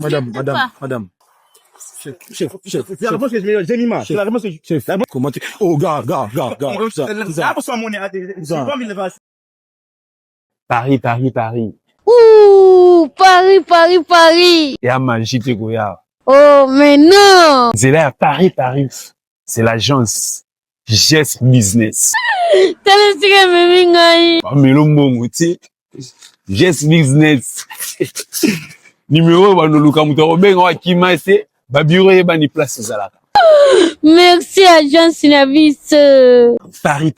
Madame. Chef. C'est la réponse que j'ai mis mal. C'est la réponse que chef. Comment tu... Oh, gars. Paris. Ouh, Paris. Et à manger, tu goya. Oh, mais non. C'est là, Paris. C'est l'agence Gest Business. T'as laissé me mingai. Mais le mot, tu sais, Gest Business. Numéro, bah, nous, Luka Moutaro, ben, on va qui m'a c'est, bah, bureau, et bah, ni place, c'est ça là. Merci, agent Synavis. Paris,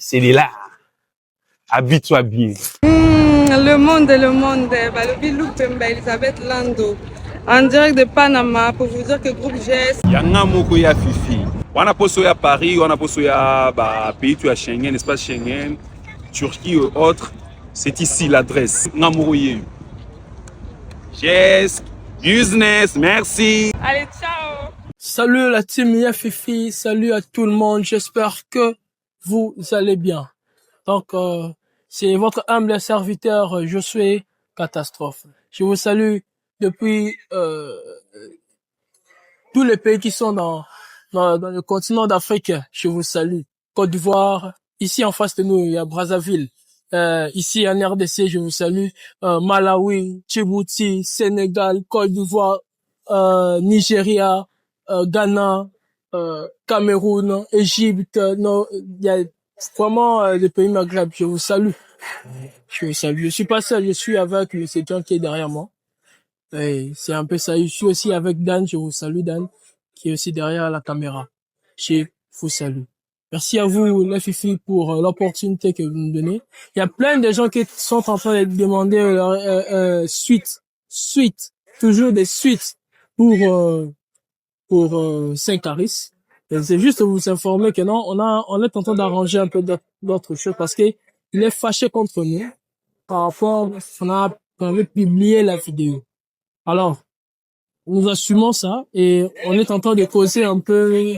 c'est là. Habite-toi bien. Le monde. Balobi Lupemba Elisabeth Lando. En direct de Panama pour vous dire que groupe GS. Yanga moko ya Fifi. Wana poso ya Paris, wana poso ya pays tu as Schengen, espace Schengen, Turquie et autres. C'est ici l'adresse. Ngamoro yeyu. Yes, business, merci. Allez, ciao. Salut la team Yafifi, salut à tout le monde, j'espère que vous allez bien. Donc, c'est votre humble serviteur, Josué Catastrophe. Je vous salue depuis tous les pays qui sont dans le continent d'Afrique. Je vous salue. Côte d'Ivoire, ici en face de nous, il y a Brazzaville. Ici en RDC, je vous salue. Malawi, Djibouti, Sénégal, Côte d'Ivoire, Nigeria, Ghana, Cameroun, Égypte. Non, il y a vraiment des pays Maghreb. Je vous salue. Je suis pas seul, je suis avec M. John qui est derrière moi. Et c'est un peu ça. Je suis aussi avec Dan. Je vous salue, Dan, qui est aussi derrière la caméra. Je vous salue. Merci à vous, les Fifi, pour l'opportunité que vous nous donnez. Il y a plein de gens qui sont en train de demander leur suite, toujours des suites pour Saint-Caris. Et c'est juste vous informer que non, on est en train d'arranger un peu d'autres choses parce que il est fâché contre nous par rapport, on avait publié la vidéo. Alors, nous assumons ça et on est en train de causer un peu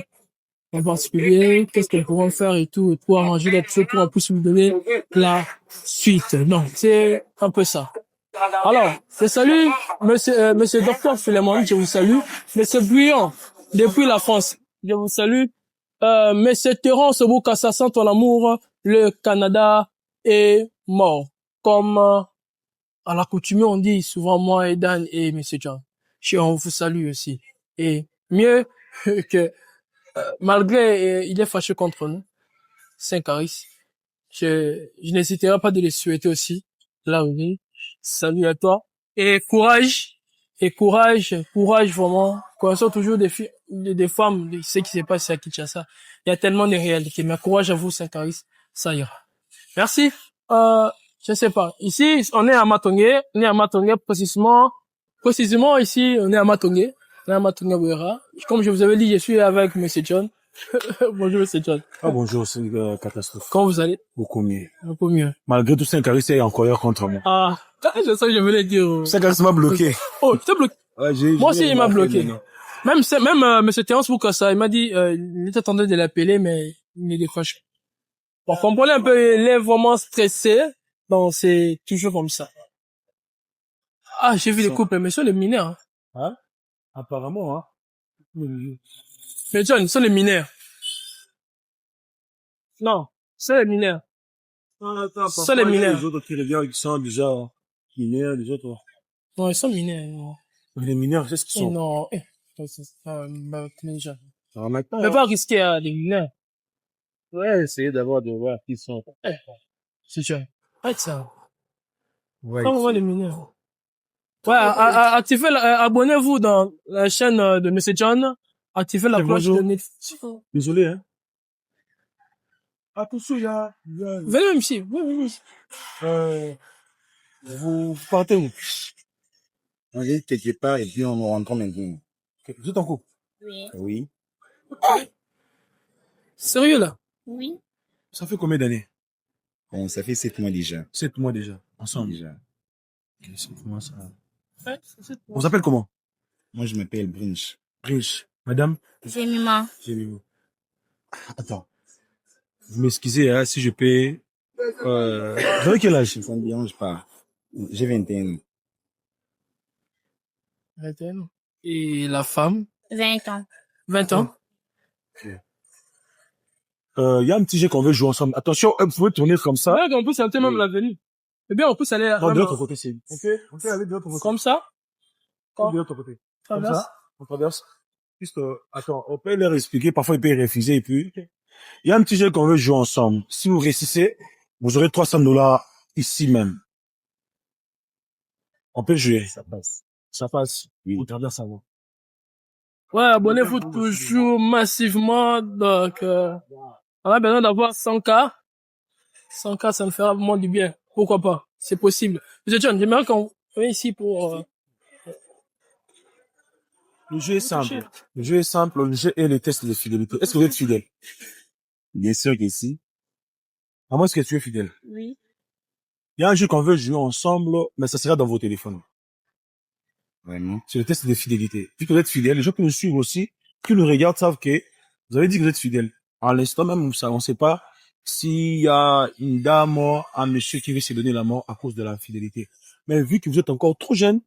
en particulier, qu'est-ce qu'on pourrait faire et tout, pour arranger les choses pour en plus vous donner la suite. Non, c'est un peu ça. Alors, je salue monsieur Docteur Philemon, je vous salue. Monsieur Buyon, depuis la France, je vous salue. Monsieur Terence Boukassa, ton amour, le Canada est mort. Comme à l'accoutumée, on dit souvent moi et Dan et monsieur John. On vous salue aussi. Et mieux que malgré il est fâché contre nous, Saint-Caris, je n'hésiterai pas de les souhaiter aussi. Là oui, salut à toi et courage vraiment. Connaissons toujours des femmes, de ce qui s'est passé à Kinshasa. Il y a tellement de réalités, mais courage à vous Saint-Caris, ça ira. Merci. Je sais pas. Ici, on est à Matongé, précisément ici, on est à Matongé. Comme je vous avais dit, je suis avec Monsieur John. Bonjour, Monsieur John. Ah, bonjour, c'est Catastrophe. Comment vous allez? Beaucoup mieux. Un peu mieux. Malgré tout, Saint-Caris est encore contre moi. Ah, je sais que je voulais dire. Saint-Caris m'a bloqué. Oh, tu t'es bloqué? Ouais, moi aussi, il m'a bloqué. Même Monsieur Terence Boukassa, il m'a dit, il était en train de l'appeler, mais il ne décroche. Bon, comprenez un peu, il est vraiment stressé. Donc, c'est toujours comme ça. Ah, j'ai vu les couples, mais sont les mineurs. Hein? Apparemment, hein. Mais John, sont les mineurs. Non, c'est les mineurs. C'est les mineurs. Les autres qui reviennent, ils sont déjà mineurs, les autres. Non, ils sont mineurs. Les mineurs, c'est ce qu'ils sont. Non, Mais pas risquer les mineurs. Ouais, essayer d'abord de voir qui sont. C'est sûr. Arrête ça. Ouais. Comment on voit les mineurs? Ouais, abonnez-vous dans la chaîne de Monsieur John. Activez la cloche de Netflix. Désolé, hein. Attention, Venez même ici. Oui. Vous partez où? On est quelque part et puis on rentre maintenant. Vous êtes en couple? Oui. Oui. Sérieux, là? Oui. Ça fait combien d'années? Bon, ça fait 7 mois déjà. 7 mois déjà. Ensemble? Déjà. Okay, 7 mois, ça. Ouais, On s'appelle comment? Moi, je m'appelle Brinch. Brinch. Madame? Gémima. Attends. Vous m'excusez, hein, si je peux Vous avez quel âge? Ça ne me dérange pas. J'ai 21 ans. 21 ans. Et la femme? 20 ans. 20 ans? Il y a un petit jeu qu'on veut jouer ensemble. Attention, vous pouvez tourner comme ça. Ouais, on peut salter même l'avenue. Eh bien, on peut aller Non, de l'autre côté, c'est... On peut aller de l'autre côté. comme ça. De l'autre côté. Comme Traverse. ça, on traverse. Juste, attends, on peut leur expliquer. Parfois, ils peuvent refuser. Et puis, il y a un petit jeu qu'on veut jouer ensemble. Si vous réussissez, vous aurez $300 ici même. On peut jouer. Ça passe. Ça passe. Oui. Vous traversez ça va. Ouais, abonnez-vous toujours massivement. Donc, on a besoin d'avoir 100K. 100K, ça nous fera vraiment du bien. Pourquoi pas? C'est possible. Monsieur John, j'aimerais qu'on vienne ici pour... Le jeu est simple. Le jeu est simple. Le jeu est le test de fidélité. Est-ce que vous êtes fidèle? Bien sûr que si. À moins que tu es fidèle. Oui. Il y a un jeu qu'on veut jouer ensemble, mais ça sera dans vos téléphones. Vraiment. C'est le test de fidélité. Vu que vous êtes fidèle, les gens qui nous suivent aussi, qui nous regardent, savent que vous avez dit que vous êtes fidèle. À l'instant même, on ne sait pas s'il y a une dame, un monsieur qui veut se donner la mort à cause de la fidélité. Mais vu que vous êtes encore trop jeune,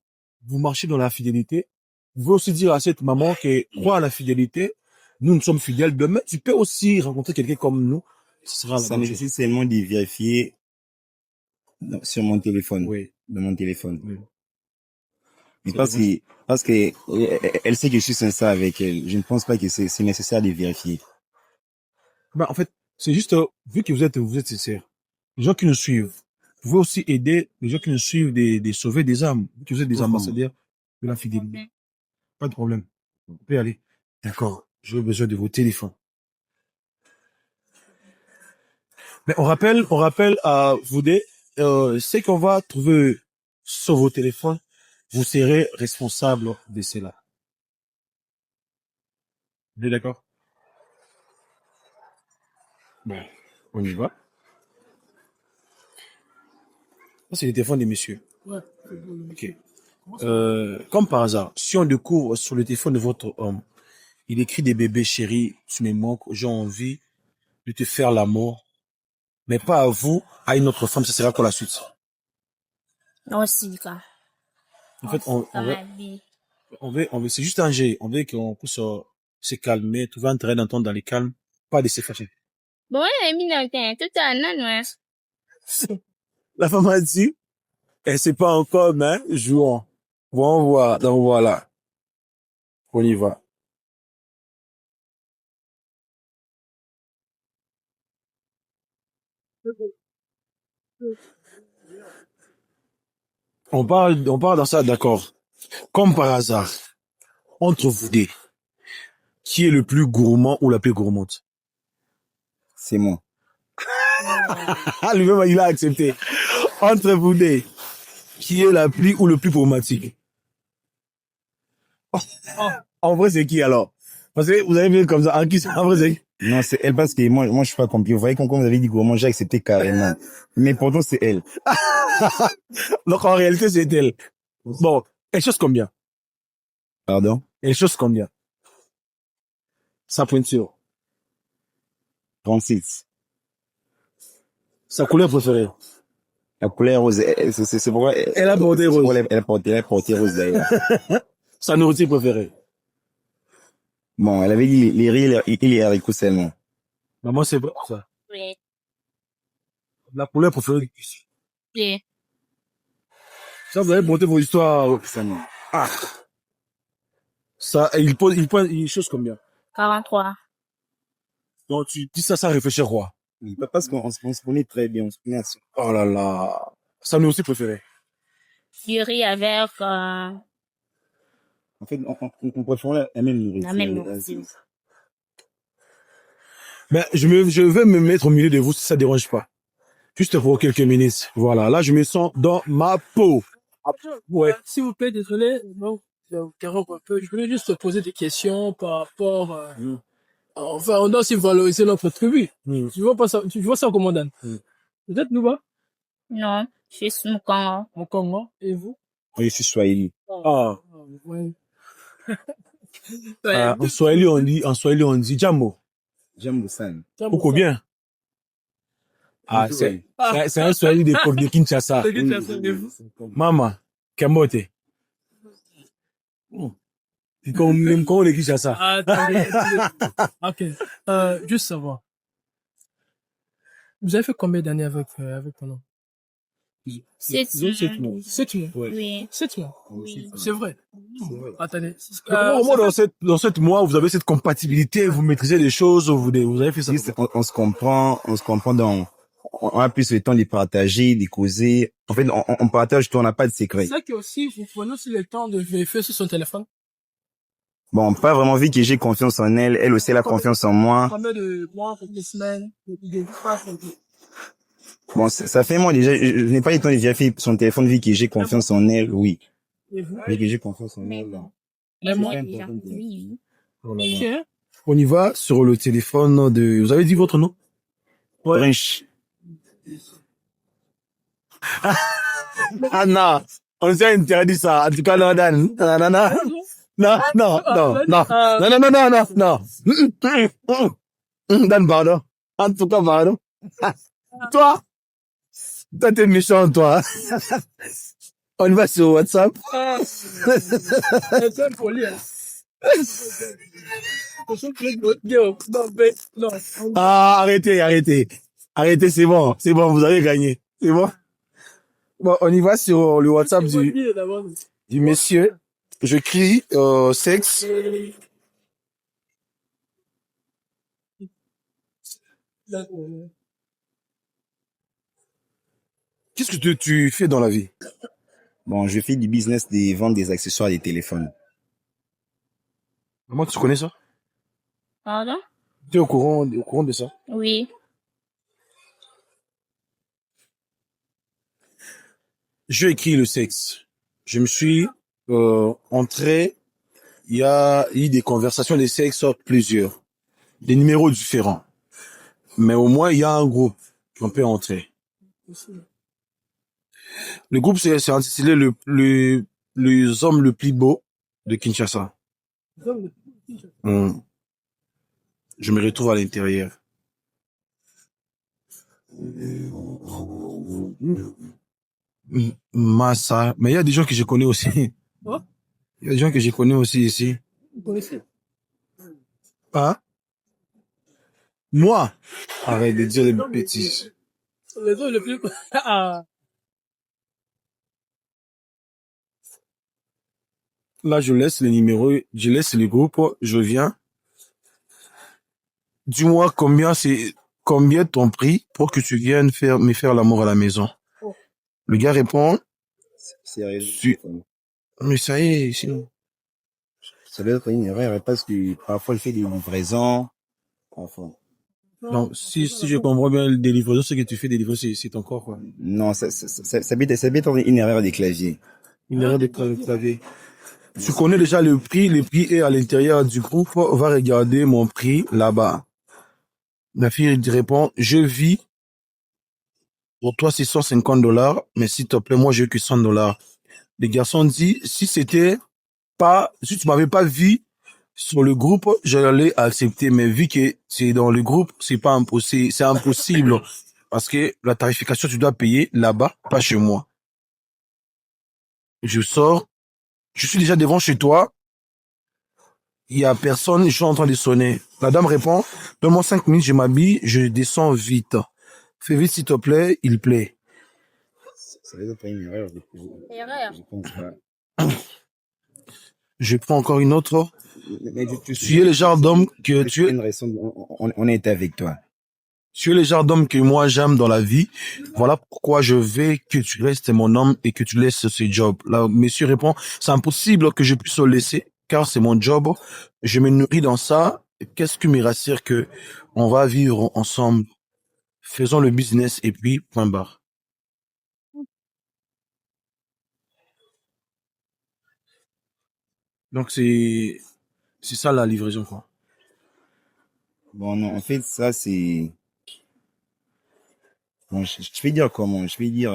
vous marchez dans la fidélité, vous pouvez aussi dire à cette maman que croit à la fidélité, nous sommes fidèles. Demain, tu peux aussi rencontrer quelqu'un comme nous. Ce sera Ça nécessite seulement de vérifier sur mon téléphone. Oui. De mon téléphone. Oui. Mais parce que elle sait que je suis sincère avec elle. Je ne pense pas que c'est nécessaire de vérifier. Ben, en fait, c'est juste, vu que vous êtes sincère, les gens qui nous suivent, vous pouvez aussi aider les gens qui nous suivent de sauver des âmes. Vu que vous êtes des ambassadeurs de la fidélité. Pas de problème. Vous pouvez aller. D'accord. J'ai besoin de vos téléphones. Mais on rappelle à vous deux, c'est qu'on va trouver sur vos téléphones, vous serez responsable de cela. Vous êtes d'accord? Bon, on y va. Ça, c'est le téléphone des messieurs. Ouais. Ok. Comme par hasard, si on découvre sur le téléphone de votre homme, il écrit des bébés chéris, tu me manques, j'ai envie de te faire l'amour, mais pas à vous, à une autre femme, ça sera quoi la suite? Non, c'est quoi. En fait, on veut, c'est juste un jet. On veut qu'on puisse se calmer, trouver un terrain d'entendre dans les calmes, pas de se fâcher. Bon, elle mis dans le temps, tout un an, ouais. La femme a dit, elle sait pas encore, mais jouons. Bon, on voit, donc voilà. On y va. On parle dans ça, d'accord. Comme par hasard, entre vous deux, qui est le plus gourmand ou la plus gourmande? C'est moi. Ah, lui-même, il a accepté. Entre vous deux, qui est la plus ou le plus problématique? En vrai, c'est qui alors? Parce que vous avez vu comme ça, en vrai, c'est... Non, c'est elle parce que moi, je suis pas compliqué. Vous voyez, quand vous avez dit gourmand, j'ai accepté carrément. Mais pourtant, c'est elle. Donc, en réalité, c'est elle. Bon, elle chose combien? Pardon? Elle chose combien? Sa pointure. 36. Sa couleur préférée. La couleur rose, c'est pourquoi Elle a porté rose. Elle a porté rose d'ailleurs. Sa nourriture préférée. Bon, elle avait dit les riz et les haricots seulement. Maman, c'est vrai, ça. Oui. La couleur préférée. Oui. Ça, vous avez porté vos histoires. Seulement. Ah. Ça, il pose chose combien? 43. Donc, tu dis ça sans réfléchir, quoi. Oui, parce qu'on se connaît très bien, on se connaît assez. Oh là là. Sa nourriture préférée. Du riz avec, En fait, on préfère la même nourriture. la même nourriture. Mais je vais me mettre au milieu de vous si ça dérange pas. Juste pour quelques minutes. Voilà. Là, je me sens dans ma peau. Ouais. S'il vous plaît, désolé, non, je vous interromps un peu. Je voulais juste te poser des questions par rapport, enfin, on doit aussi valoriser notre tribu. Tu vois ça comment, Dan? Vous êtes Nouba? Non, je suis mon Congo. Mon Congo. Et vous? Oui, je suis Swahili. Ah. Ouais. En Swahili, on dit Jambo. J'aime Boussan. Pourquoi bien? Ah, c'est un Swahili de Kinshasa. Mama, Kamote. Comment de Kinshasa? Attendez. Ok. Juste savoir. Vous avez fait combien d'années avec ton nom? 7 mois. 7 mois. Oui. 7 mois. Oui. C'est vrai. Attendez. Au moins, dans 7 mois, vous avez cette compatibilité, vous maîtrisez les choses, vous avez fait ça. Juste, on se comprend dans, on a plus le temps de partager, de causer. En fait, on partage tout, on n'a pas de secret. C'est ça que aussi, vous prenez aussi le temps de vérifier sur son téléphone. Bon, pas vraiment, vu que j'ai confiance en elle, elle aussi elle a confiance en moi. Combien de mois, combien de semaines, Bon, ça fait moi déjà, je n'ai pas eu le temps de vérifier son téléphone vu que j'ai confiance en elle, oui. Et vous? Vu que j'ai confiance en elle. Les mois. Oui. Ok. On y va sur le téléphone de, vous avez dit votre nom? Prince. Ah non, on s'est interdit ça. En tout cas, non, Dan. Non. Dan, pardon. En tout cas, pardon. Toi, t'es méchant, toi. On va sur WhatsApp. C'est une folie, hein. Non. Ah, arrêtez. Arrêtez, c'est bon, vous avez gagné. C'est bon? Bon, on y va sur le WhatsApp du monsieur. Je crie, sexe. Qu'est-ce que tu fais dans la vie? Bon, je fais du business de vendre des accessoires des téléphones. Comment tu connais ça? Pardon? Tu es au courant de ça? Oui. Je écris le sexe. Je me suis entré, il y a eu des conversations de sexe plusieurs, des numéros différents. Mais au moins, il y a un groupe qu'on peut entrer. Le groupe, c'est intitulé les hommes le plus beau de Kinshasa. Je me retrouve à l'intérieur. Massa. Mais il y a des gens que je connais aussi. Oh? Il y a des gens que je connais aussi ici. Vous connaissez? Hein? Moi? Arrête de dire des bêtises. Les autres, le plus... Ah. Là, je laisse les numéros, je laisse les groupes, je viens. Dis-moi combien ton prix pour que tu viennes me faire l'amour à la maison. Oh. Le gars répond, Sérieux. mais ça y est, sinon. Ça doit être une erreur parce que parfois elle fait des livraisons. Enfin. Donc, si je comprends bien les livraisons, ce que tu fais des livraisons, c'est ton corps, quoi. Non, ça peut être une erreur des claviers. Une erreur de clavier. Tu connais déjà le prix est à l'intérieur du groupe, on va regarder mon prix là-bas. La fille répond, je vis, pour toi c'est $150, mais s'il te plaît, moi je veux que $100. Le garçon dit, si tu m'avais pas vu sur le groupe, j'allais accepter, mais vu que c'est dans le groupe, c'est impossible, parce que la tarification tu dois payer là-bas, pas chez moi. Je sors, je suis déjà devant chez toi, il y a personne, je suis en train de sonner. La dame répond, donne-moi 5 minutes, je m'habille, je descends vite. Fais vite s'il te plaît, il plaît. Ça doit être une erreur. Erreur. Je pense pas. Je prends encore une autre. Mais Tu es le genre d'homme que tu es. Une raison, on est avec toi. Tu es le genre d'homme que moi j'aime dans la vie. Voilà pourquoi je veux que tu restes mon homme et que tu laisses ce job. Là, monsieur répond, c'est impossible que je puisse le laisser, car c'est mon job. Je me nourris dans ça. Qu'est-ce qui me rassure que on va vivre ensemble? Faisons le business et puis point barre. Donc c'est ça la livraison, quoi. Bon, non, en fait, ça, c'est... Bon, je vais dire comment? Je vais dire...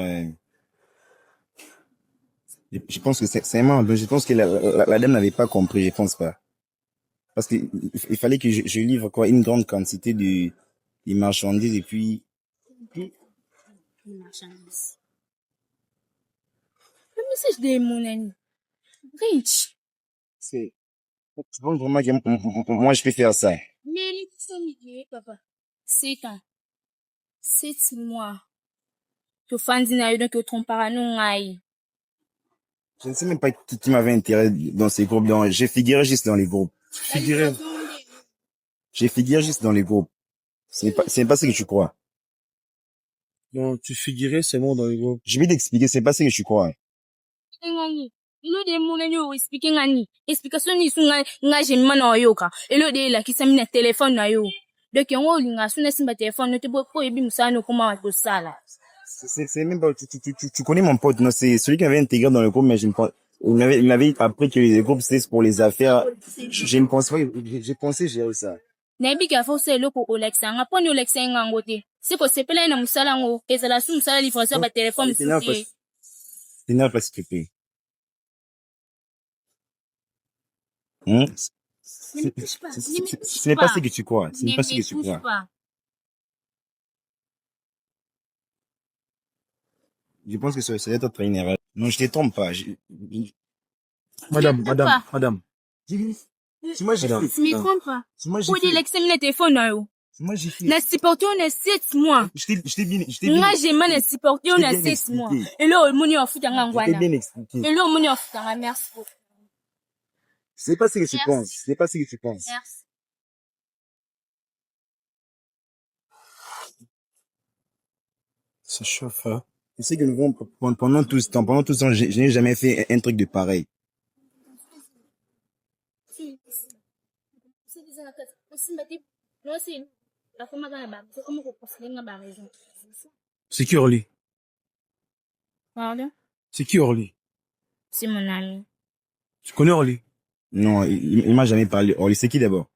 je pense que c'est vraiment... Je pense que la dame n'avait pas compris, je pense pas. Parce que il fallait que je livre quoi, une grande quantité de marchandises et puis Une marchandise. Le message de mon ami. Rich. C'est, tu penses vraiment que moi, je peux faire ça? Mais les familles, papa. 7 ans. 7 mois. Tu fais na yo donc tu trompes pas non aïe. Je ne sais même pas qui m'avait intérêt dans ces groupes. J'ai figuré juste dans les groupes. Figurez. J'ai figuré juste dans les groupes. C'est pas ce que tu crois. Donc, tu figurais, c'est bon dans les groupes. Je vais t'expliquer, c'est pas ce que tu crois. Ngani. Lo de mon ami o speaking ani. Explication ni su nga jemma na yo ka. E lo de la kisa mina téléphone na yo. Donc on linga su na simba téléphone no te bo ko ebi musano kuma wa sala. C'est même pas, tu connais mon pote, non, c'est celui qui m'avait intégré dans le groupe, mais je ne pense, il m'avait appris que les groupes, c'est pour les affaires. Je ne pense pas, j'ai pensé gérer ça. Na ebi ka fo se lo ko Alexa nga poni Alexa nga ngote. Se ko sepela na musala ngo ezala su musala livraison ba téléphone C'est nerf parce que tu ce n'est pas ce que tu crois. Ce n'est pas ce que tu crois. Je pense que ça doit être une erreur. Non, je te trompe pas. Madame. Si moi j'ai fait. Me trompe pas. Si moi j'ai Ko di fait. Alexa mina téléphone na yo. Si moi j'ai fait. Na supporter on a 7 mois. Je t'ai bien. Nga jemma na supporter on a 7 mois. Et là moni ofuta nga Je t'ai ngwana. bien expliqué. Et là moni ofuta nga merci beaucoup. C'est pas ce que tu Merci. penses. C'est pas ce que tu penses. Merci. Ça chauffe, hein. Tu sais que nous, pendant tout ce temps, je n'ai jamais fait un truc de pareil. C'est qui Orly? Pardon? C'est qui Orly? C'est mon ami. Tu connais Orly? Non, il m'a jamais parlé. Oh, c'est qui d'abord?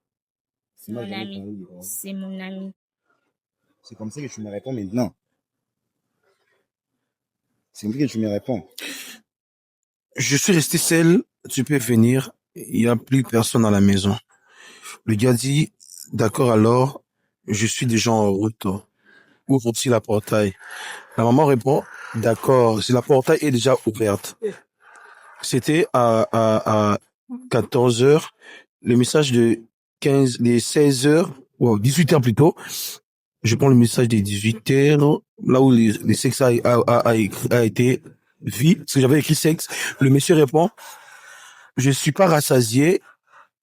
C'est mon ami. C'est mon ami. C'est comme ça que tu me réponds maintenant. C'est comme ça que tu me réponds. Je suis resté seul, tu peux venir, il y a plus personne à la maison. Le gars dit, d'accord alors, je suis déjà en route. Ouvre aussi la portail. La maman répond, d'accord, si la portail est déjà ouverte. C'était à 14 heures, le message de 16 heures, ou 18 heures plutôt. Je prends le message des 18 heures, là où le sexe a été vu, parce que j'avais écrit sexe. Le monsieur répond, je suis pas rassasié,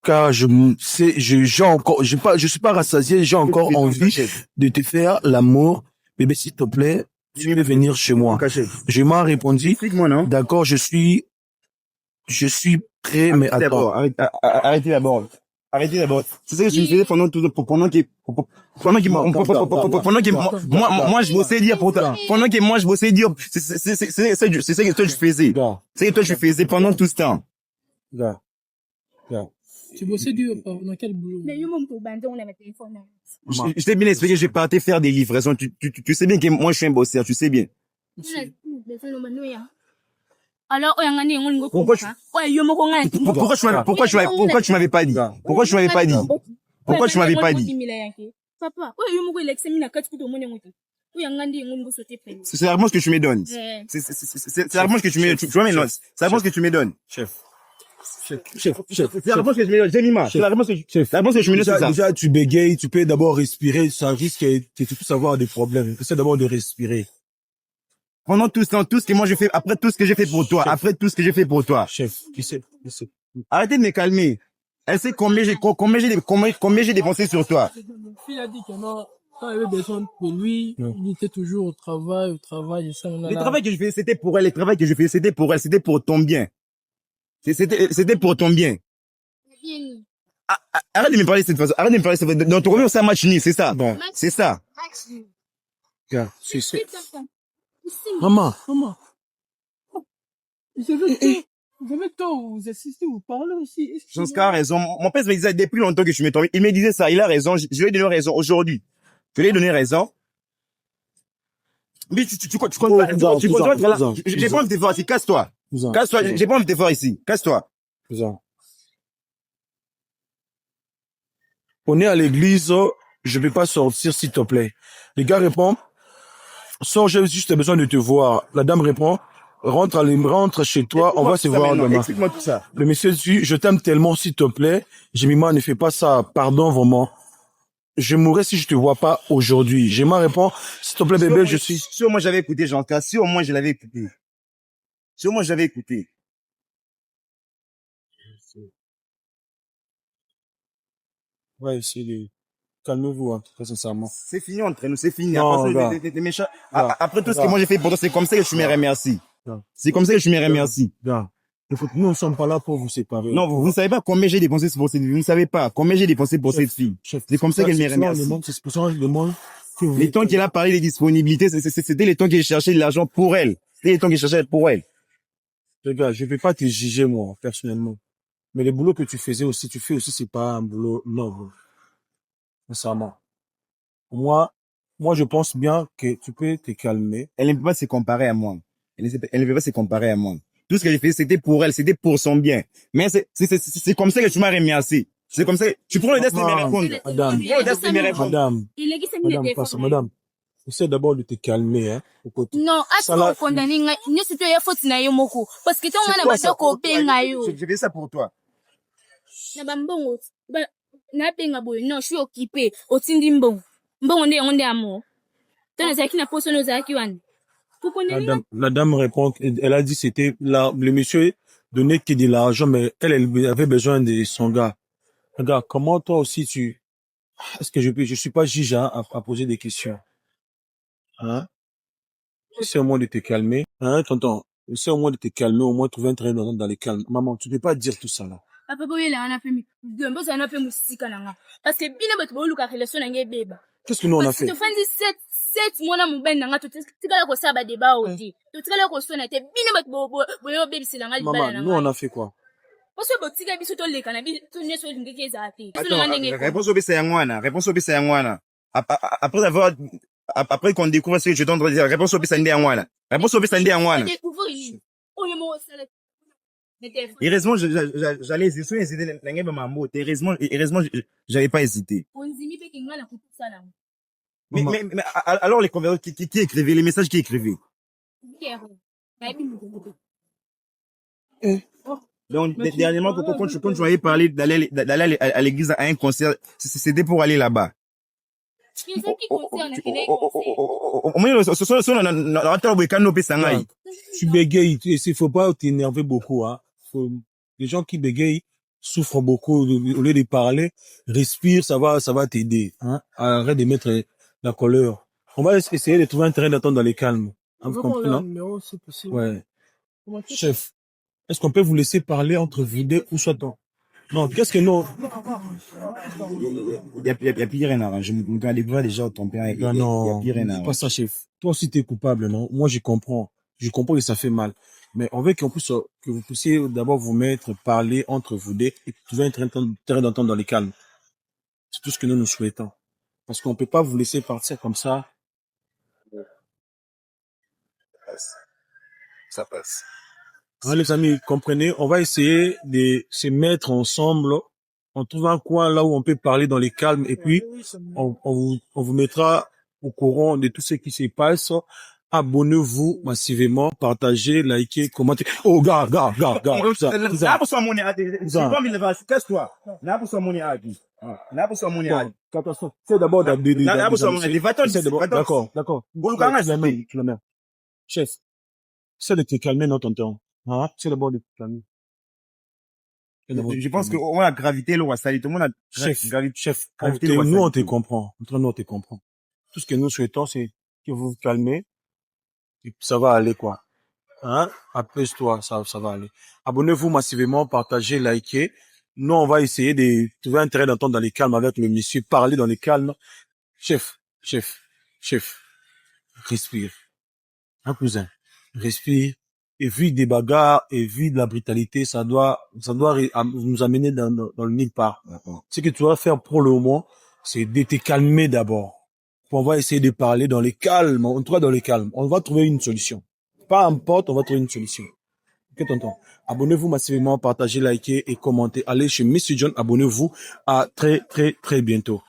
car je suis pas rassasié, j'ai encore envie de te faire l'amour. Bébé, s'il te plaît, tu veux venir chez moi. Je m'en répondu, d'accord, je suis prêt, mais attends. Arrêtez d'abord. Arrêtez d'abord. C'est ça que tu me faisais pendant moi je bossais dire pour toi. Pendant que moi je bossais dire, c'est ça que toi tu faisais. C'est que toi tu faisais pendant tout ce temps. Tu bossais dur dans quel boulot? Mais yo mon pour bander on a mes téléphones. Je t'ai bien expliqué, je partais faire des livraisons. Tu sais bien que moi je suis un bosseur, tu sais bien. Alors, Pourquoi tu m'avais pas dit? Pourquoi tu m'avais pas dit? Pourquoi tu m'avais pas dit? Papa, C'est la réponse que tu me donnes. C'est la réponse que tu me donnes. Tu vois maintenant, c'est la réponse que tu me donnes. Chef. C'est la réponse que tu me donnes. Jemima, c'est la réponse que tu me donnes, c'est ça. Déjà, tu bégayes, tu peux d'abord respirer, ça risque de tout avoir des problèmes. Essaie d'abord de respirer. Pendant tout ce temps, tout ce que moi je fais, après tout ce que j'ai fait pour toi, Chef, tu sais. Arrêtez de me calmer. Elle sait combien j'ai dépensé sur toi. Mon fils a dit que non, quand il avait besoin de lui, il était toujours au travail, et ça, Le travail que je faisais, c'était pour elle, c'était pour ton bien. C'était pour ton bien. Arrête de me parler de cette façon, Dans ton revenu, c'est un match nul, c'est ça. Bon. C'est ça. C'est. Maman. Vous avez tort, vous assistez, vous parlez aussi. Jean-Scar a raison. Mon père me disait depuis longtemps que je me tombais. Il me disait ça, il a raison. Je lui ai donné raison aujourd'hui. Je lui ai donné raison. Mais tu comptes pas. J'ai pas envie de te voir ici. Casse-toi. Casse-toi. J'ai pas envie de te voir ici. Casse-toi. On est à l'église, je peux pas sortir, s'il te plaît. Le gars répond, Sors, j'ai juste besoin de te voir. La dame répond, rentre chez toi, on va se voir demain. Explique-moi tout ça. Le monsieur dit, je t'aime tellement, s'il te plaît. Jemima, ne fais pas ça. Pardon, vraiment. Je mourrai si je te vois pas aujourd'hui. Jemima répond, s'il te plaît, bébé, je suis... Si au moins j'avais écouté Jean-Claude, si au moins je l'avais écouté. Si au moins j'avais écouté. Ouais, calmez-vous, hein, très sincèrement. C'est fini entre nous, c'est fini. Non, Après, gars. t'es méchant. Gars. Après tout ce que moi j'ai fait pour toi, c'est comme ça que je me remercie. Gars. C'est comme ça que je me remercie. Gars, écoute, nous ne sommes pas là pour vous séparer. Non, vous ne savez pas combien j'ai dépensé pour cette fille. Vous ne savez pas combien j'ai dépensé pour cette fille. C'est comme ça qu'elle me remercie. C'est pour ça que je demande que vous... Les temps qu'elle a parlé des disponibilités, c'était les temps qu'elle cherchait de l'argent pour elle. C'était les temps qu'elle cherchait pour elle. Les gars, je vais pas te juger, moi, personnellement. Mais le boulot que tu faisais aussi, tu fais aussi, c'est pas un boulot noble. Sincèrement. Moi, je pense bien que tu peux te calmer. Elle ne peut pas se comparer à moi. Elle ne peut pas se comparer à moi. Tout ce que j'ai fait, c'était pour elle, c'était pour son bien. Mais c'est comme ça que tu m'as remercié. C'est comme ça que tu prends le destin de me répondre. Madame, Tu prends le destin de me répondre. madame, essaie d'abord de te calmer, hein, au côté. Non, attends, condamner, ne c'est toi, il faut te moko. Parce que toi, on a besoin qu'on paye ngayo. Je fais ça pour toi. Na bambongo, na penga boy, non, je suis occupé. Au tindi mbongo. Mbongo on est amour. T'as zaki na poso no zaki wan. La dame répond, elle a dit c'était le monsieur donnait que de l'argent, mais elle avait besoin de son gars. Regarde, comment toi aussi est-ce que je suis pas juge, hein, à poser des questions. Hein? Essaie au moins de te calmer. Hein, tonton? Essaie au moins de te calmer, au moins trouver un terrain dans les calmes. Maman, tu ne peux pas dire tout ça, là. Papa boy là on a fait gombo ça on a fait musika nanga. Parce que bina bato bo luka relation nanga beba. Qu'est-ce que nous on a fait? Tu fais 7 mois na mubende nanga to tikala ko saba débat odi. To tikala ko sona te bina bato bo yo baby c'est nanga libala nanga. Maman, nous on a fait quoi? Parce que botika biso to leka na bi to neso ngeke zati. Réponse au bessa yangwana, réponse au bessa yangwana. Après qu'on découvre ce que je t'entends dire, réponse au bessa yangwana. Réponse au bessa yangwana. Heureusement, j'allais hésiter, heureusement, j'avais pas hésité. Mais alors les conversations qui écrivaient, les messages qui écrivaient. Donc, dernièrement, quand tu avais parlé d'aller à l'église à un concert, c'était pour aller là-bas. Tu bégayes, il faut pas t'énerver beaucoup, hein. Les gens qui bégayent souffrent beaucoup. Au lieu de parler, respire, ça va t'aider, hein. Arrête de mettre la colère. On va essayer de trouver un terrain d'attente dans les calmes. Vous comprenez, non? Ouais. Chef, est-ce qu'on peut vous laisser parler entre vous deux ou soit-on? Non, qu'est-ce que non? Il y a pire rien à arranger. Je me découvrir déjà ton père. Il y a pire rien à arranger. Pas ça, chef. Toi aussi, t'es coupable, non? Moi, je comprends. Je comprends que ça fait mal. Mais on veut que vous puissiez d'abord vous mettre, parler entre vous deux et trouver un terrain d'entente dans les calmes. C'est tout ce que nous souhaitons. Parce qu'on peut pas vous laisser partir comme ça. Ça passe. Hein, les amis, comprenez, on va essayer de se mettre ensemble. On trouve un coin là où on peut parler dans les calmes et puis on vous mettra au courant de tout ce qui se passe. Abonnez-vous massivement, partagez, likez, commentez. Oh, gars. C'est d'abord d'accord. Chef, c'est de te calmer, non, tonton. Hein? C'est d'abord de te calmer. Je pense que on a gravité le Wassali, tout le monde a chef, nous on te comprend. On te comprend. Tout ce que nous souhaitons, c'est que vous vous calmez. Et ça va aller, quoi. Hein? Apaise-toi, ça va aller. Abonnez-vous massivement, partagez, likez. Nous, on va essayer de trouver un terrain d'entente dans les calmes avec le monsieur, parler dans les calmes. Chef. Respire. Un cousin. Respire. Évite des bagarres, évite la brutalité. Ça doit nous amener dans le nulle part. Ce que tu vas faire pour le moment, c'est de te calmer d'abord. On va essayer de parler dans les calmes. On trouve dans les calmes. On va trouver une solution. Pas importe, on va trouver une solution. Ok, tonton. Abonnez-vous massivement, partagez, likez et commentez. Allez chez Monsieur John, abonnez-vous. À très bientôt.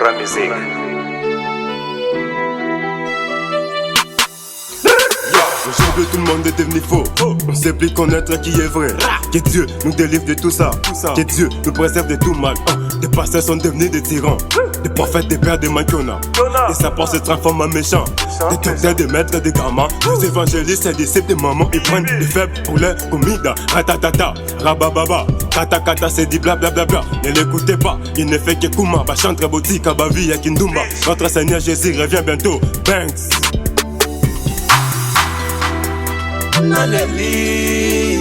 la musique. Aujourd'hui tout le monde est devenu faux. On sait plus connaître qui est vrai. Que Dieu nous délivre de tout ça. Que Dieu nous préserve de tout mal. Des pasteurs sont devenus des tyrans. Des prophètes, des pères, des maquiona. Et ça pense se transforme en méchant. Des docteurs, des maîtres, des gamins. Des évangélistes, des disciples, des mamans. Ils prennent des faibles pour les comida. Ratatata, rabababa. Kata kata, c'est dit blablabla. Ne l'écoutez pas, il ne fait que Kuma. Bachantre, Botika, Bavi, Yakindumba. Notre Seigneur Jésus revient bientôt. Banks. Naleli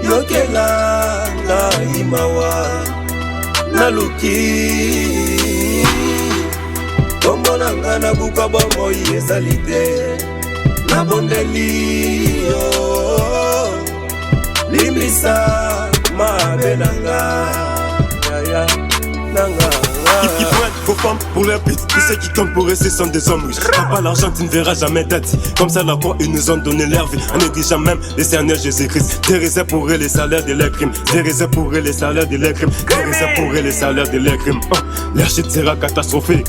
yokela na imawa naluki komona ngana buka bomo yesalite na bondeli yo limisa mabenanga ya nanga. Qui prennent vos femmes pour leur pute. Tous ceux qui comptent pour eux, ce sont des hommes riches. T'as pas l'argent, tu ne verras jamais d'ati. Comme ça, la croix, ils nous ont donné leur vie. En négligeant même le Seigneur Jésus-Christ. Des réserves pour eux les salaires de leurs crimes. Des réserves pour eux les salaires de leurs crimes. Des réserves pour eux les salaires de leurs crimes. Leur chute sera catastrophique.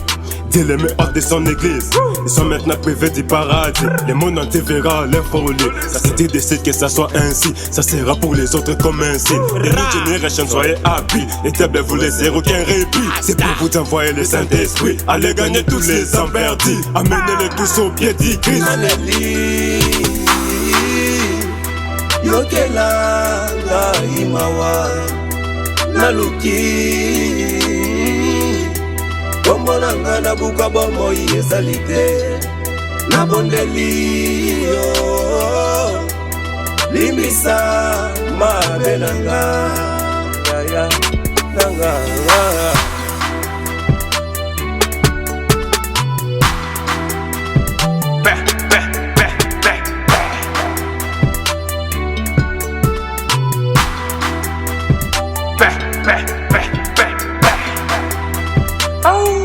Dieu les met hors de son église. Ils sont maintenant privés du paradis. Le monde entier verra leur folie. Ça c'était décide que ça soit ainsi. Ça sera pour les autres comme un signe. Et nous génération soyez happy. Les tables vous laissez aucun répit. C'est pour vous envoyer le Saint-Esprit. Allez gagner tous les emmerdis. Amenez-les tous au pied du Christ. Yokela na imawa naluki komona ngana buka bomo yesalite na bondeli yo limisa mabenanga ya nanga. Oh.